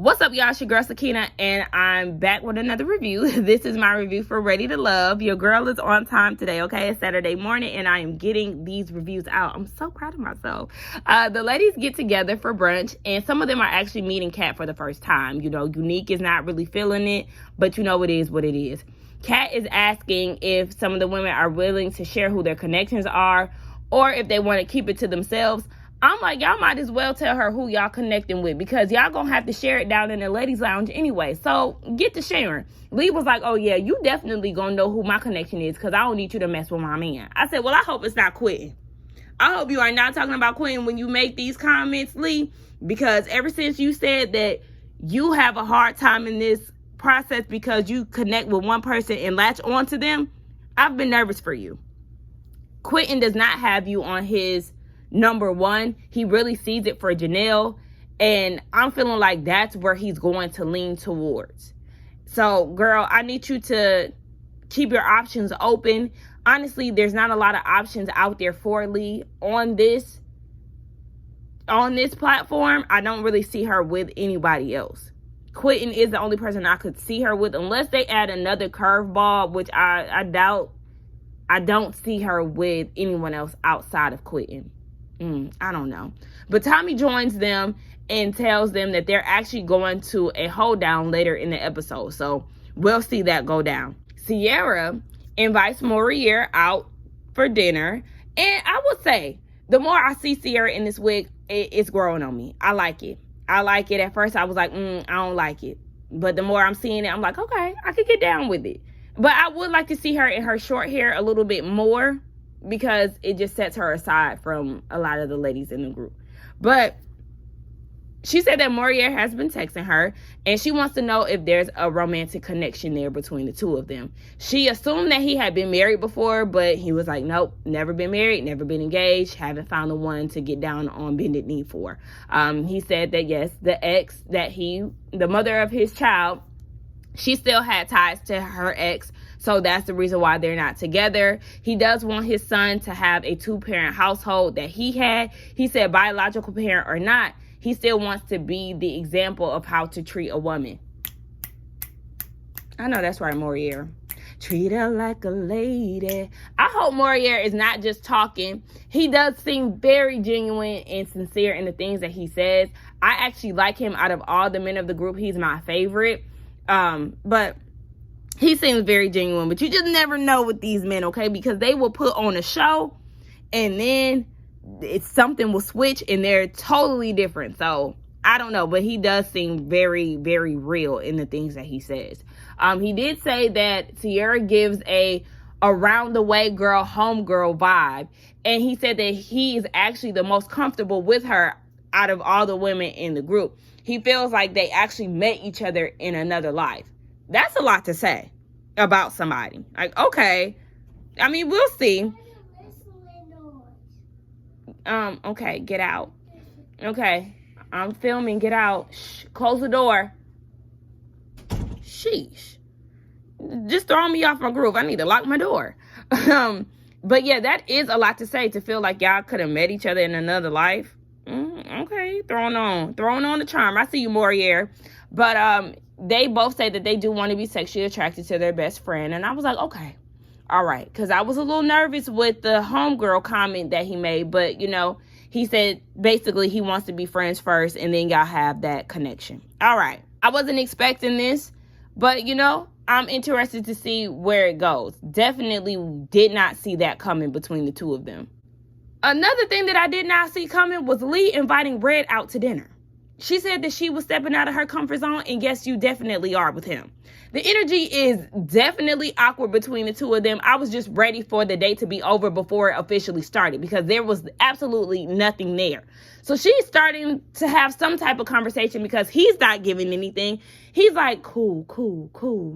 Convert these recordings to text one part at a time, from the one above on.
What's up, y'all? It's your girl Sakina, and I'm back with another review. This is my review for Ready to Love. Your girl is on time today, okay? It's Saturday morning, and I am getting these reviews out. I'm so proud of myself. The ladies get together for brunch, and some of them are actually meeting Kat for the first time. You know, Unique is not really feeling it, but you know it is what it is. Kat is asking if some of the women are willing to share who their connections are, or if they want to keep it to themselves. I'm like, y'all might as well tell her who y'all connecting with, because y'all gonna have to share it down in the ladies' lounge anyway. So get to sharing. Lee was like, oh yeah, you definitely gonna know who my connection is, because I don't need you to mess with my man. I said, well, I hope it's not quitting. I hope you are not talking about quitting when you make these comments, Lee, because ever since you said that you have a hard time in this process because you connect with one person and latch on to them, I've been nervous for you. Quitting does not have you on his number one. He really sees it for Janelle, and I'm feeling like that's where he's going to lean towards. So, girl, I need you to keep your options open. Honestly, there's not a lot of options out there for Lee on this platform. I don't really see her with anybody else. Quitting is the only person I could see her with, unless they add another curveball, which I doubt. I don't see her with anyone else outside of Quitting. I don't know. But Tommy joins them and tells them that they're actually going to a Hoedown later in the episode. So we'll see that go down. Sierra invites Morier out for dinner. And I would say, the more I see Sierra in this wig, it's growing on me. I like it. I like it. At first, I was like, I don't like it. But the more I'm seeing it, I'm like, okay, I could get down with it. But I would like to see her in her short hair a little bit more, because it just sets her aside from a lot of the ladies in the group. But she said that Morier has been texting her, and she wants to know if there's a romantic connection there between the two of them. She assumed that he had been married before, but he was like, nope, never been married, never been engaged, haven't found the one to get down on bended knee for. He said that, yes, the ex, the mother of his child, she still had ties to her ex, so that's the reason why they're not together. He does want his son to have a two-parent household that he had. He said biological parent or not, he still wants to be the example of how to treat a woman. I know that's right, Morier. Treat her like a lady. I hope Morier is not just talking. He does seem very genuine and sincere in the things that he says. I actually like him. Out of all the men of the group, he's my favorite. But he seems very genuine, but you just never know with these men, okay? Because they will put on a show, and then something will switch, and they're totally different. So I don't know, but he does seem very, very real in the things that he says. He did say that Sierra gives a around the way girl, home girl vibe, and he said that he is actually the most comfortable with her out of all the women in the group. He feels like they actually met each other in another life. That's a lot to say about somebody. Like, okay, I mean, we'll see. Okay, get out. Okay, I'm filming, get out. Shh, close the door. Sheesh. Just throwing me off my groove. I need to lock my door. But yeah, that is a lot to say, to feel like y'all could have met each other in another life. Okay, throwing on the charm. I see you, Morier. But they both say that they do want to be sexually attracted to their best friend. And I was like, okay, all right. Because I was a little nervous with the homegirl comment that he made. But, you know, he said basically he wants to be friends first, and then y'all have that connection. All right. I wasn't expecting this, but, you know, I'm interested to see where it goes. Definitely did not see that coming between the two of them. Another thing that I did not see coming was Lee inviting Red out to dinner. She said that she was stepping out of her comfort zone, and yes, you definitely are with him. The energy is definitely awkward between the two of them. I was just ready for the date to be over before it officially started, because there was absolutely nothing there. So she's starting to have some type of conversation, because he's not giving anything. He's like, cool.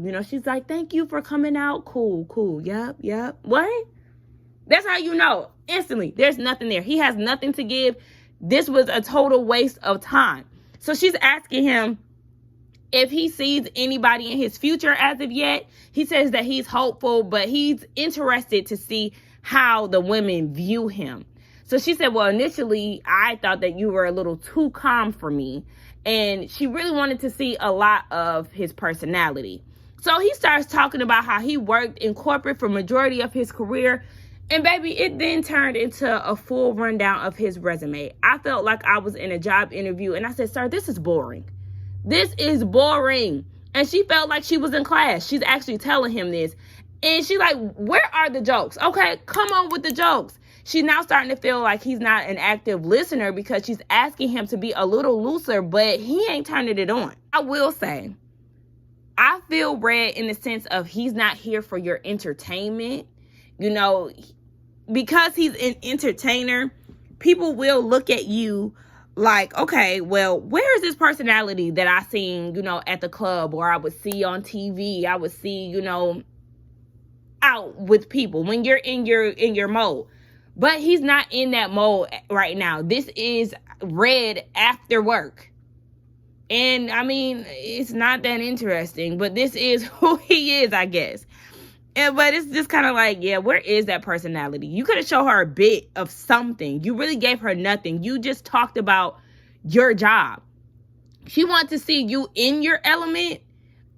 You know, she's like, thank you for coming out. Cool. Yep. What? That's how you know. Instantly, there's nothing there. He has nothing to give. This was a total waste of time. So she's asking him if he sees anybody in his future as of yet. He says that he's hopeful, but he's interested to see how the women view him. So she said, well, initially, I thought that you were a little too calm for me. And she really wanted to see a lot of his personality. So he starts talking about how he worked in corporate for majority of his career. And baby, it then turned into a full rundown of his resume. I felt like I was in a job interview, and I said, sir, this is boring. This is boring. And she felt like she was in class. She's actually telling him this. And she like, where are the jokes? Okay, come on with the jokes. She's now starting to feel like he's not an active listener because she's asking him to be a little looser, but he ain't turning it on. I will say, I feel Red in the sense of he's not here for your entertainment. You know, because he's an entertainer, people will look at you like, okay, well, where is this personality that I seen, you know, at the club, or I would see on TV, I would see, you know, out with people when you're in your mode. But he's not in that mode right now. This is Red after work. And I mean, it's not that interesting, but this is who he is, I guess. But it's just kind of like, yeah, where is that personality? You could have shown her a bit of something. You really gave her nothing. You just talked about your job. She wanted to see you in your element,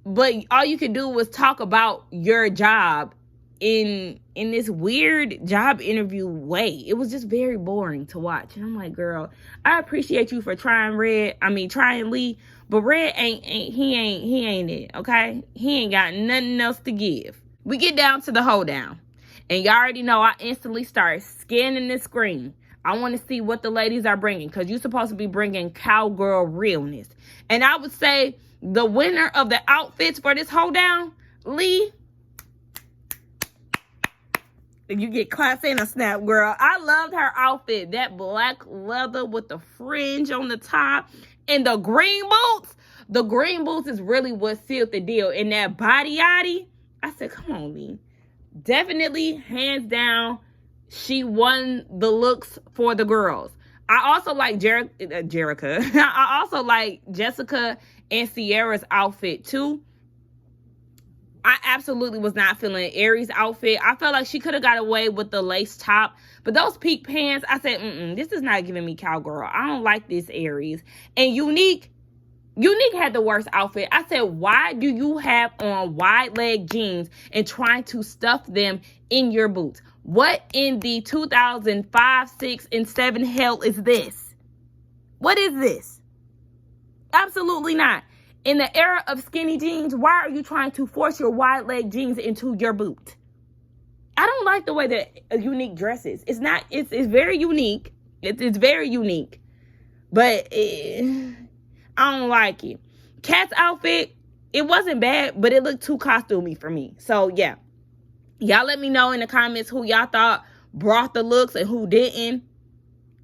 but all you could do was talk about your job in this weird job interview way. It was just very boring to watch. And I'm like, girl, I appreciate you for trying trying Lee, but Red ain't it, okay? He ain't got nothing else to give. We get down to the Hoedown, and y'all already know I instantly start scanning the screen. I want to see what the ladies are bringing, because you're supposed to be bringing cowgirl realness. And I would say the winner of the outfits for this Hoedown, Lee, you get class and a snap, girl. I loved her outfit. That black leather with the fringe on the top and the green boots. The green boots is really what sealed the deal. And that body yaddy, I said, come on, Lee. Definitely, hands down, she won the looks for the girls. I also like Jerica. I also like Jessica and Sierra's outfit, too. I absolutely was not feeling Aries' outfit. I felt like she could have got away with the lace top. But those peak pants, I said, this is not giving me cowgirl. I don't like this Aries. And Unique had the worst outfit. I said, why do you have on wide leg jeans and trying to stuff them in your boots? What in the 2005, 6, and 7 hell is this? What is this? Absolutely not. In the era of skinny jeans, why are you trying to force your wide leg jeans into your boot? I don't like the way that Unique dresses. It's very unique. It's very unique. But I don't like it. Kat's outfit, it wasn't bad, but it looked too costumey for me. So, yeah. Y'all let me know in the comments who y'all thought brought the looks and who didn't.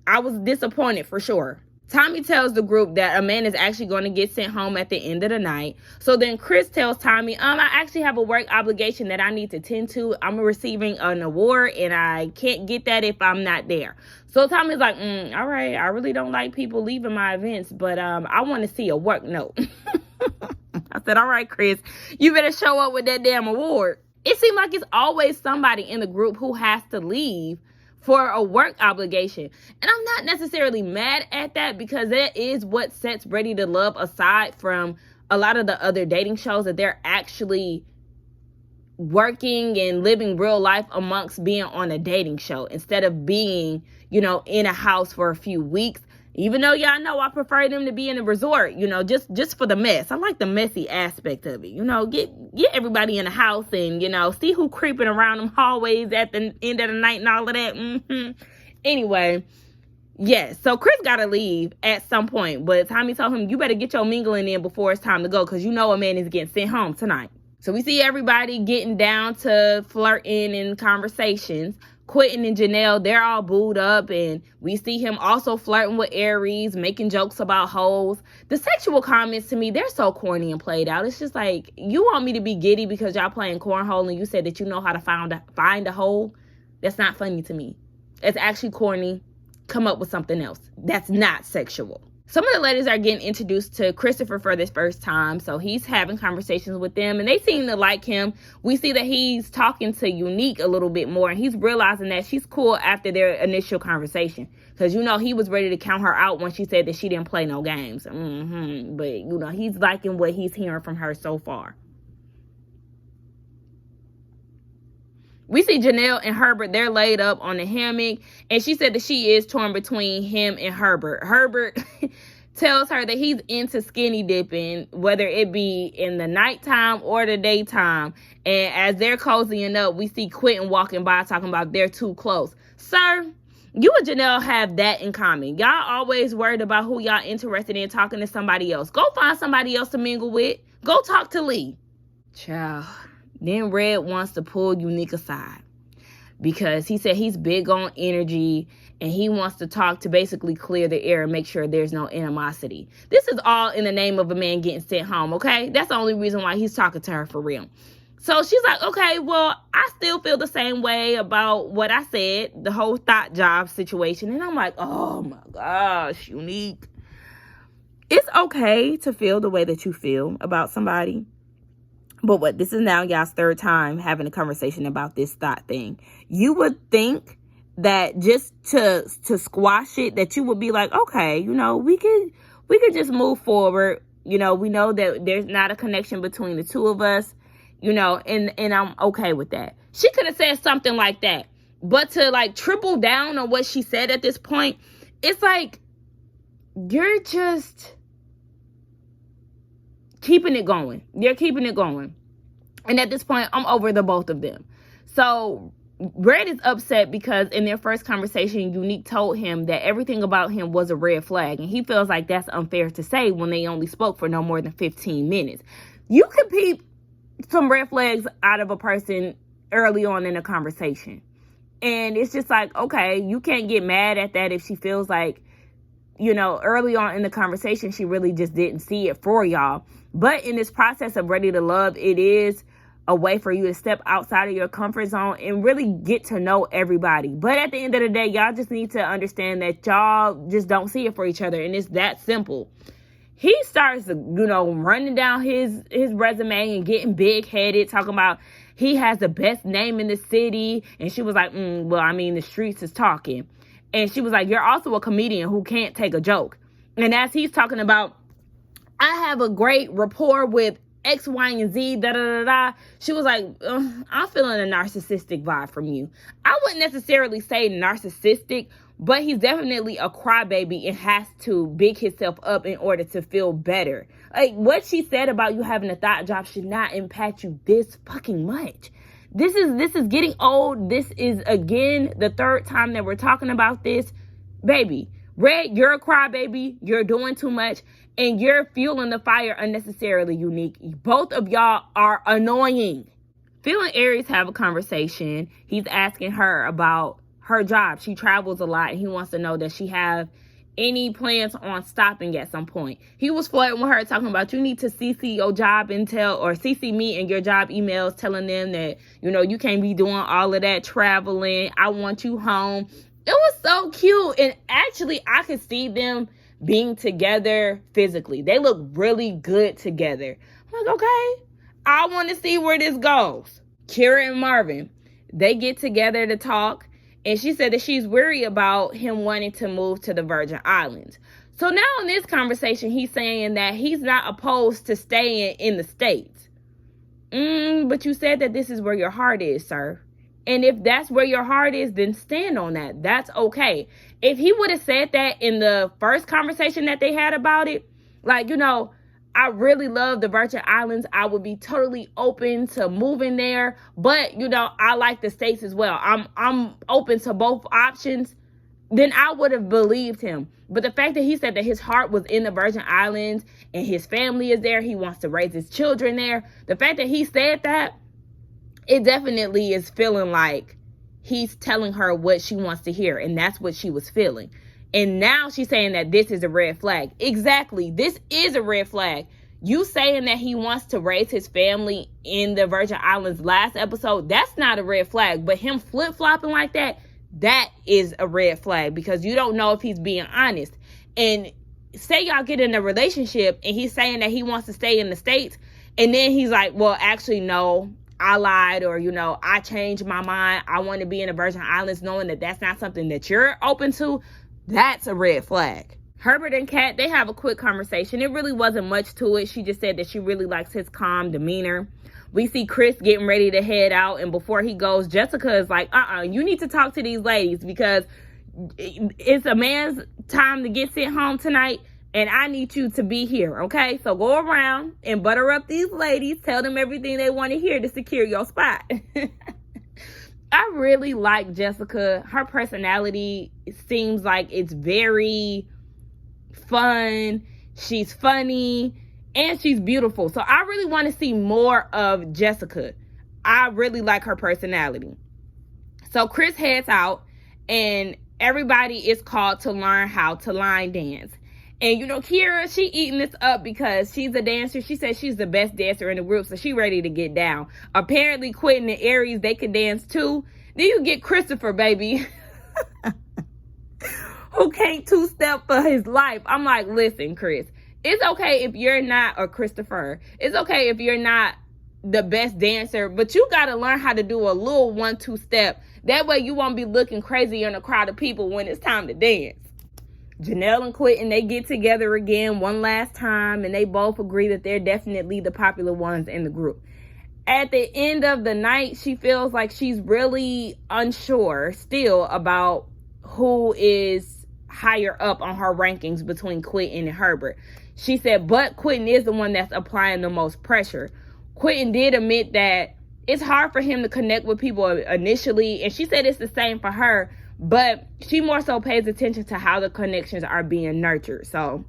I was disappointed for sure. Tommy tells the group that a man is actually going to get sent home at the end of the night. So then Chris tells Tommy, I actually have a work obligation that I need to tend to. I'm receiving an award and I can't get that if I'm not there. So Tommy's like, all right, I really don't like people leaving my events, but I want to see a work note. I said, all right, Chris, you better show up with that damn award. It seemed like it's always somebody in the group who has to leave for a work obligation. And I'm not necessarily mad at that, because that is what sets Ready to Love aside from a lot of the other dating shows, that they're actually working and living real life amongst being on a dating show instead of being, in a house for a few weeks. Even though y'all know I prefer them to be in a resort, just for the mess. I like the messy aspect of it. Get everybody in the house and, see who creeping around them hallways at the end of the night and all of that. Anyway, yes. So Chris got to leave at some point. But Tommy told him, you better get your mingling in before it's time to go, because a man is getting sent home tonight. So we see everybody getting down to flirting and conversations. Quentin and Janelle, they're all booed up, and we see him also flirting with Aries, making jokes about hoes. The sexual comments, to me, they're so corny and played out. It's just like, you want me to be giddy because y'all playing cornhole and you said that you know how to find a hole? That's not funny to me. It's actually corny. Come up with something else. That's not sexual. Some of the ladies are getting introduced to Christopher for this first time, so he's having conversations with them, and they seem to like him. We see that he's talking to Unique a little bit more, and he's realizing that she's cool after their initial conversation, because, he was ready to count her out when she said that she didn't play no games. But, he's liking what he's hearing from her so far. We see Janelle and Herbert. They're laid up on the hammock, and she said that she is torn between him and Herbert. Herbert tells her that he's into skinny dipping, whether it be in the nighttime or the daytime. And as they're cozying up, we see Quentin walking by talking about they're too close. Sir, you and Janelle have that in common. Y'all always worried about who y'all interested in talking to somebody else. Go find somebody else to mingle with. Go talk to Lee. Child. Then Red wants to pull Unique aside because he said he's big on energy and he wants to talk to basically clear the air and make sure there's no animosity. This is all in the name of a man getting sent home, okay? That's the only reason why he's talking to her for real. So she's like, okay, well, I still feel the same way about what I said, the whole thought job situation. And I'm like, oh my gosh, Unique. It's okay to feel the way that you feel about somebody. But this is now y'all's third time having a conversation about this thought thing. You would think that just to squash it, that you would be like, okay, we could just move forward. We know that there's not a connection between the two of us, and I'm okay with that. She could have said something like that. But to triple down on what she said at this point, it's like, you're just keeping it going. You're keeping it going. And at this point, I'm over the both of them. So Red is upset because in their first conversation, Unique told him that everything about him was a red flag. And he feels like that's unfair to say when they only spoke for no more than 15 minutes. You can peep some red flags out of a person early on in a conversation. And it's just like, okay, you can't get mad at that if she feels like, early on in the conversation, she really just didn't see it for y'all. But in this process of Ready to Love, it is a way for you to step outside of your comfort zone and really get to know everybody. But at the end of the day, y'all just need to understand that y'all just don't see it for each other. And it's that simple. He starts, running down his resume and getting big-headed, talking about he has the best name in the city. And she was like, the streets is talking. And she was like, you're also a comedian who can't take a joke. And as he's talking about, I have a great rapport with X, Y, and Z, she was like, I'm feeling a narcissistic vibe from you. I wouldn't necessarily say narcissistic, but he's definitely a crybaby and has to big himself up in order to feel better. Like, what she said about you having a thought job should not impact you this fucking much. This is getting old. This is, again, the third time that we're talking about this. Baby, Red, you're a crybaby. You're doing too much. And you're fueling the fire unnecessarily, Unique. Both of y'all are annoying. Phil and Aries have a conversation. He's asking her about her job. She travels a lot, and he wants to know, does she have any plans on stopping at some point? He was flirting with her, talking about, you need to CC your job intel, or CC me in your job emails, telling them that, you can't be doing all of that traveling. I want you home. It was so cute. And actually, I could see them being together physically. They look really good together. I'm like, okay, I want to see where this goes. Kira and Marvin, they get together to talk, and she said that she's worried about him wanting to move to the Virgin Islands. So now in this conversation, he's saying that he's not opposed to staying in the States. But you said that this is where your heart is, sir. And if that's where your heart is, then stand on that. That's okay. If he would have said that in the first conversation that they had about it, I really love the Virgin Islands. I would be totally open to moving there. But, I like the States as well. I'm open to both options. Then I would have believed him. But the fact that he said that his heart was in the Virgin Islands and his family is there, he wants to raise his children there. The fact that he said that, it definitely is feeling like he's telling her what she wants to hear. And that's what she was feeling. And now she's saying that this is a red flag. Exactly. This is a red flag. You saying that he wants to raise his family in the Virgin Islands last episode, that's not a red flag. But him flip-flopping like that is a red flag, because you don't know if he's being honest. And say y'all get in a relationship and he's saying that he wants to stay in the States, and then he's like, well, actually, no, I lied, or, I changed my mind. I want to be in the Virgin Islands, knowing that that's not something that you're open to. That's a red flag. Herbert and Kat, they have a quick conversation. It really wasn't much to it. She just said that she really likes his calm demeanor. We see Chris getting ready to head out, and before he goes, Jessica is like, you need to talk to these ladies, because it's a man's time to get sent home tonight, and I need you to be here, okay? So go around and butter up these ladies. Tell them everything they want to hear to secure your spot. I really like Jessica. Her personality seems like it's very fun. She's funny, and she's beautiful. So I really want to see more of Jessica. I really like her personality. So Chris heads out, and everybody is called to learn how to line dance. And, Kira, she eating this up because she's a dancer. She says she's the best dancer in the group, so she ready to get down. Apparently, Quentin and Aries, they could dance too. Then you get Christopher, baby, who can't two-step for his life. I'm like, listen, Chris, it's okay if you're not, or Christopher, it's okay if you're not the best dancer, but you got to learn how to do a little 1-2 step. That way you won't be looking crazy in a crowd of people when it's time to dance. Janelle and Quentin, they get together again one last time, and they both agree that they're definitely the popular ones in the group. At the end of the night, she feels like she's really unsure still about who is higher up on her rankings between Quentin and Herbert. She said, but Quentin is the one that's applying the most pressure. Quentin did admit that it's hard for him to connect with people initially, and she said it's the same for her, but she more so pays attention to how the connections are being nurtured. So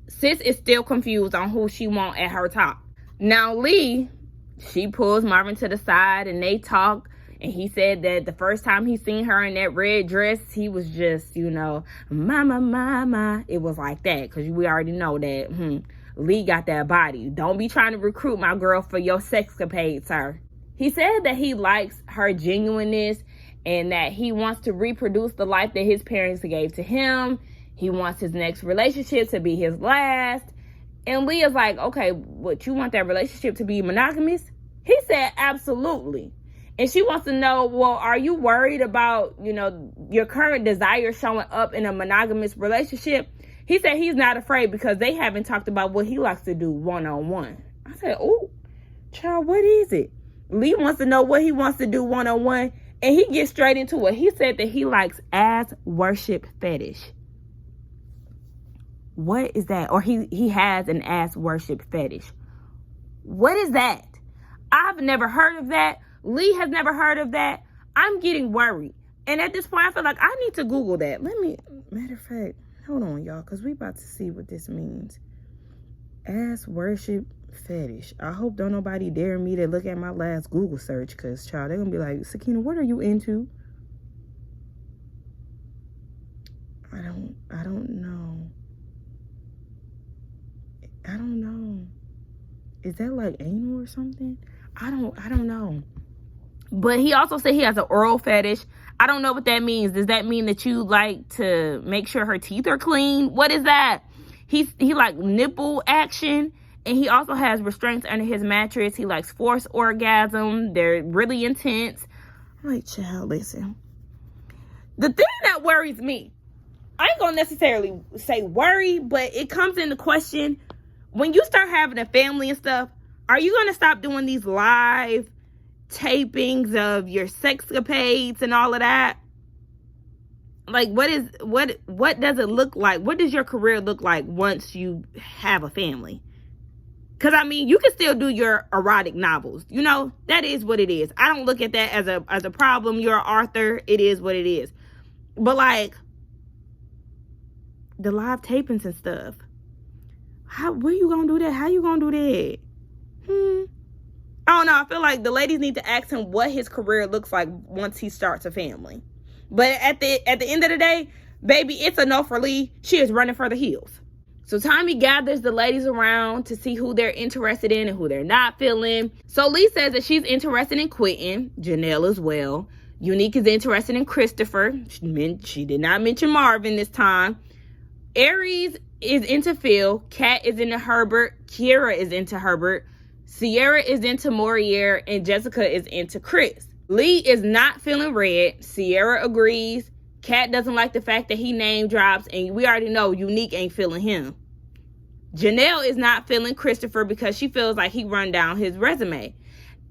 sis is still confused on who she wants at her top. Now Lee, she pulls Marvin to the side and they talk, and he said that the first time he seen her in that red dress, he was just, mama. It was like that, because we already know that Lee got that body. Don't be trying to recruit my girl for your sexcapade, sir. He said that he likes her genuineness, and that he wants to reproduce the life that his parents gave to him. He wants his next relationship to be his last. And Leah's like, okay, what, you want that relationship to be monogamous? He said, absolutely. And she wants to know, well, are you worried about, your current desire showing up in a monogamous relationship? He said he's not afraid because they haven't talked about what he likes to do one-on-one. I said, oh, child, what is it? Lee wants to know what he wants to do one-on-one. And he gets straight into it. He said that he likes ass worship fetish. What is that? Or he has an ass worship fetish. What is that? I've never heard of that. Lee has never heard of that. I'm getting worried. And at this point, I feel like I need to Google that. Matter of fact, hold on, y'all, because we about to see what this means. Ass worship fetish. I hope don't nobody dare me to look at my last Google search, because child, they're gonna be like, Sakina, what are you into? I don't know. Is that like anal or something? I don't know. But he also said he has an oral fetish. I don't know what that means. Does that mean that you like to make sure her teeth are clean? What is that? He like nipple action. And he also has restraints under his mattress. He likes forced orgasm. They're really intense. I'm like, child, listen. The thing that worries me, I ain't gonna necessarily say worry, but it comes into question. When you start having a family and stuff, are you gonna stop doing these live tapings of your sexcapades and all of that? Like, what does it look like? What does your career look like once you have a family? Because, you can still do your erotic novels. That is what it is. I don't look at that as a problem. You're an author. It is what it is. But, like, the live tapings and stuff. Where you going to do that? How you going to do that? I don't know. I feel like the ladies need to ask him what his career looks like once he starts a family. But at the end of the day, baby, it's a no for Lee. She is running for the hills. So Tommy gathers the ladies around to see who they're interested in and who they're not feeling. So Lee says that she's interested in Quentin, Janelle as well. Unique is interested in Christopher. She did not mention Marvin this time. Aries is into Phil. Kat is into Herbert. Kiera is into Herbert. Sierra is into Morier. And Jessica is into Chris. Lee is not feeling Red. Sierra agrees. Kat doesn't like the fact that he name drops. And we already know Unique ain't feeling him. Janelle is not feeling Christopher because she feels like he run down his resume.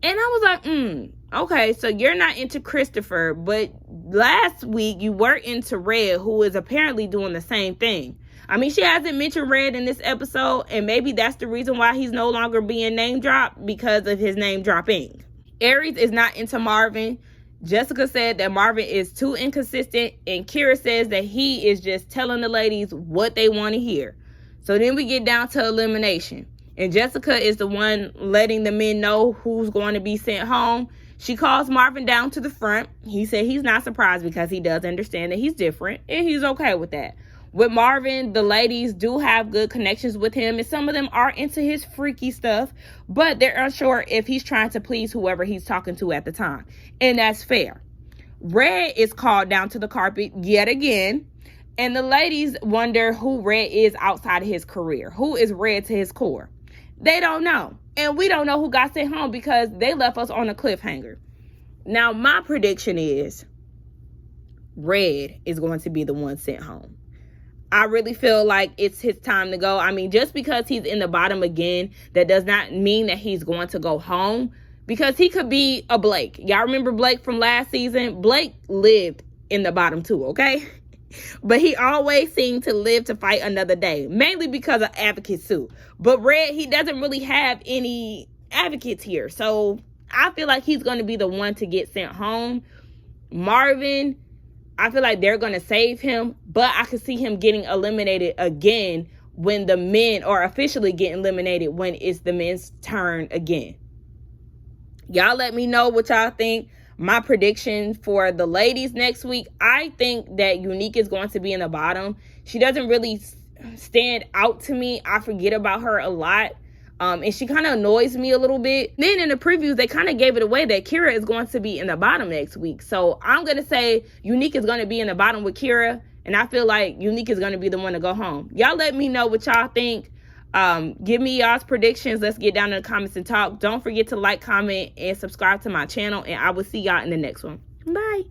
And I was like, okay, so you're not into Christopher, but last week you were into Red, who is apparently doing the same thing. I mean, she hasn't mentioned Red in this episode, and maybe that's the reason why he's no longer being name dropped, because of his name dropping. Aries is not into Marvin. Jessica said that Marvin is too inconsistent, and Kira says that he is just telling the ladies what they want to hear. So then we get down to elimination. And Jessica is the one letting the men know who's going to be sent home. She calls Marvin down to the front. He said he's not surprised because he does understand that he's different, and he's okay with that. With Marvin, the ladies do have good connections with him, and some of them are into his freaky stuff, but they're unsure if he's trying to please whoever he's talking to at the time. And that's fair. Red is called down to the carpet yet again. And the ladies wonder who Red is outside of his career. Who is Red to his core? They don't know. And we don't know who got sent home because they left us on a cliffhanger. Now, my prediction is Red is going to be the one sent home. I really feel like it's his time to go. I mean, just because he's in the bottom again, that does not mean that he's going to go home. Because he could be a Blake. Y'all remember Blake from last season? Blake lived in the bottom too, okay? But he always seemed to live to fight another day, mainly because of advocate suit. But Red, he doesn't really have any advocates here. So I feel like he's going to be the one to get sent home. Marvin, I feel like they're going to save him, but I could see him getting eliminated again when the men are officially getting eliminated, when it's the men's turn again. Y'all let me know what y'all think. My prediction for the ladies next week, I think that Unique is going to be in the bottom. She doesn't really stand out to me. I forget about her a lot. And she kind of annoys me a little bit. Then in the previews, they kind of gave it away that Kira is going to be in the bottom next week. So I'm going to say Unique is going to be in the bottom with Kira. And I feel like Unique is going to be the one to go home. Y'all let me know what y'all think. Give me y'all's predictions. Let's get down in the comments and talk. Don't forget to like, comment, and subscribe to my channel. And I will see y'all in the next one. Bye.